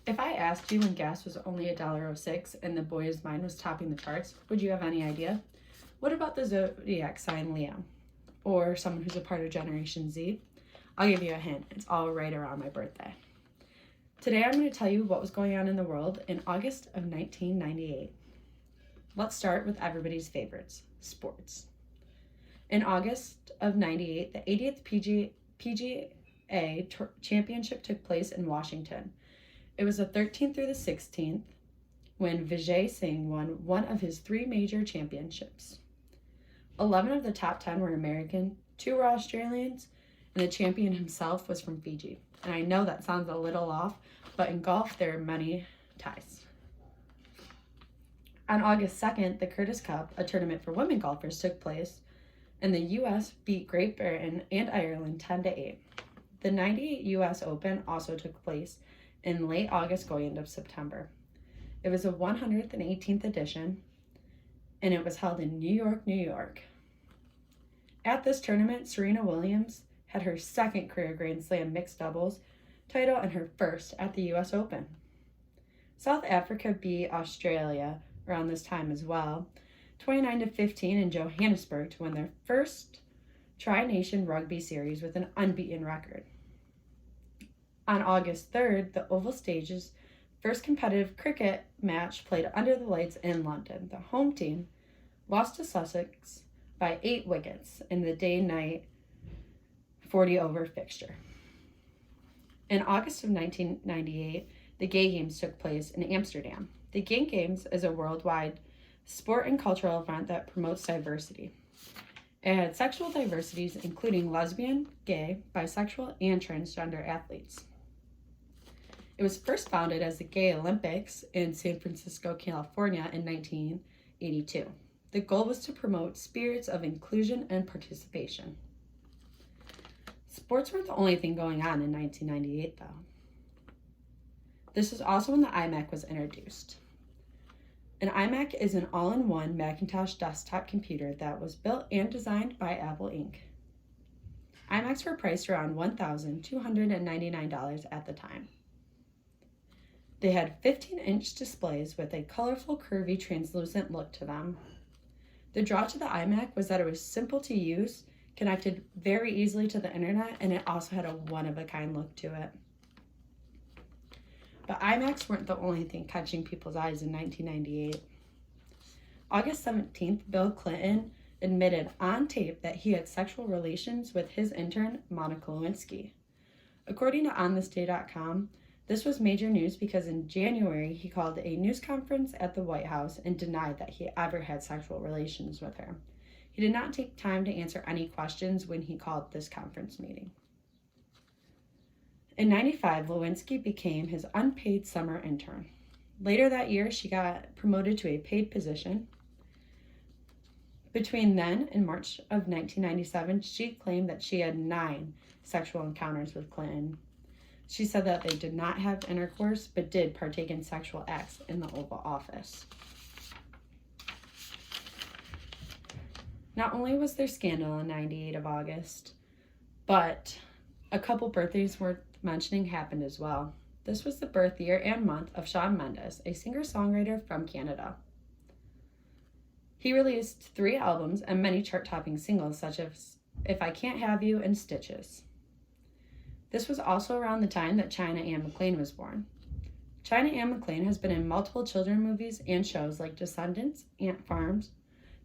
If I asked you when gas was only $1.06 and the boy's mind was topping the charts, would you have any idea? What about the zodiac sign Leo? Or someone who's a part of Generation Z? I'll give you a hint. It's all right around my birthday. Today I'm going to tell you what was going on in the world in August of 1998. Let's start with everybody's favorites, sports. In August of 98, the 80th PGA Championship took place in Washington. It was the 13th through the 16th when Vijay Singh won one of his 3 major championships. 11 of the top 10 were American, 2 were Australians, and the champion himself was from Fiji. And I know that sounds a little off, but in golf there are many ties. On August 2nd, the Curtis Cup, a tournament for women golfers, took place, and the U.S. beat Great Britain and Ireland 10-8. The 98 U.S. Open also took place in late August going into September. It was the 118th edition, and it was held in New York, New York. At this tournament, Serena Williams had her second career Grand Slam mixed doubles title and her first at the U.S. Open. South Africa beat Australia around this time as well, 29-15 in Johannesburg to win their first Tri-Nation Rugby Series with an unbeaten record. On August 3rd, the Oval Stage's first competitive cricket match played under the lights in London. The home team lost to Sussex by 8 wickets in the day-night 40-over fixture. In August of 1998, the Gay Games took place in Amsterdam. The Gay Games is a worldwide sport and cultural event that promotes diversity. It had sexual diversities including lesbian, gay, bisexual, and transgender athletes. It was first founded as the Gay Olympics in San Francisco, California in 1982. The goal was to promote spirits of inclusion and participation. Sports weren't the only thing going on in 1998, though. This is also when the iMac was introduced. An iMac is an all-in-one Macintosh desktop computer that was built and designed by Apple Inc. iMacs were priced around $1,299 at the time. They had 15-inch displays with a colorful, curvy, translucent look to them. The draw to the iMac was that it was simple to use, connected very easily to the internet, and it also had a one-of-a-kind look to it. But iMacs weren't the only thing catching people's eyes in 1998. August 17th, Bill Clinton admitted on tape that he had sexual relations with his intern, Monica Lewinsky. According to OnThisDay.com, this was major news because in January, he called a news conference at the White House and denied that he ever had sexual relations with her. He did not take time to answer any questions when he called this conference meeting. In 95, Lewinsky became his unpaid summer intern. Later that year, she got promoted to a paid position. Between then and March of 1997, she claimed that she had 9 sexual encounters with Clinton. She said that they did not have intercourse, but did partake in sexual acts in the Oval Office. Not only was there scandal in 98 of August, but a couple birthdays worth mentioning happened as well. This was the birth year and month of Shawn Mendes, a singer-songwriter from Canada. He released 3 albums and many chart-topping singles such as If I Can't Have You and Stitches. This was also around the time that China Anne McClain was born. China Anne McClain has been in multiple children's movies and shows like Descendants, Ant Farms,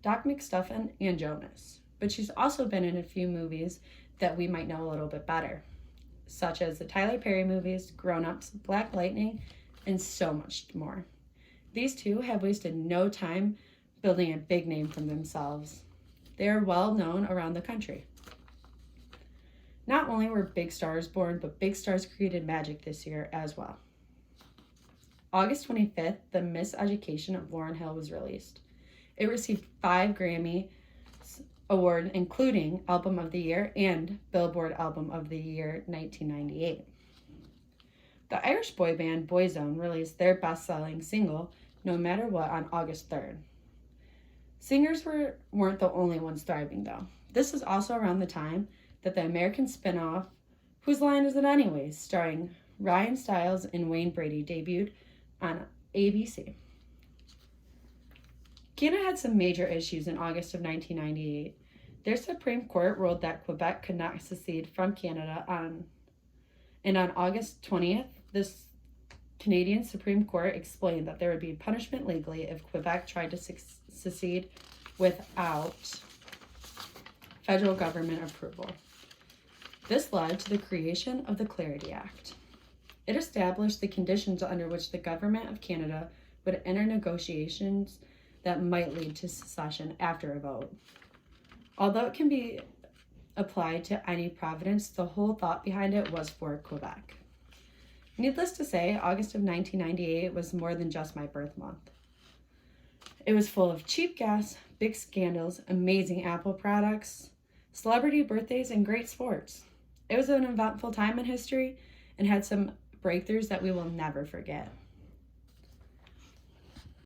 Doc McStuffin, and Jonas. But she's also been in a few movies that we might know a little bit better, such as the Tyler Perry movies, Grown Ups, Black Lightning, and so much more. These two have wasted no time building a big name for themselves. They are well known around the country. Not only were big stars born, but big stars created magic this year as well. August 25th, the Miss Education of Lauryn Hill was released. It received 5 Grammy Awards, including Album of the Year and Billboard Album of the Year 1998. The Irish boy band Boyzone released their best-selling single, No Matter What, on August 3rd. Singers weren't the only ones thriving, though. This was also around the time that the American spin-off Whose Line Is It Anyways, starring Ryan Stiles and Wayne Brady debuted on ABC. Canada had some major issues in August of 1998. Their Supreme Court ruled that Quebec could not secede from Canada and on August 20th, this Canadian Supreme Court explained that there would be punishment legally if Quebec tried to secede without federal government approval. This led to the creation of the Clarity Act. It established the conditions under which the Government of Canada would enter negotiations that might lead to secession after a vote. Although it can be applied to any province, the whole thought behind it was for Quebec. Needless to say, August of 1998 was more than just my birth month. It was full of cheap gas, big scandals, amazing Apple products, celebrity birthdays, and great sports. It was an eventful time in history and had some breakthroughs that we will never forget.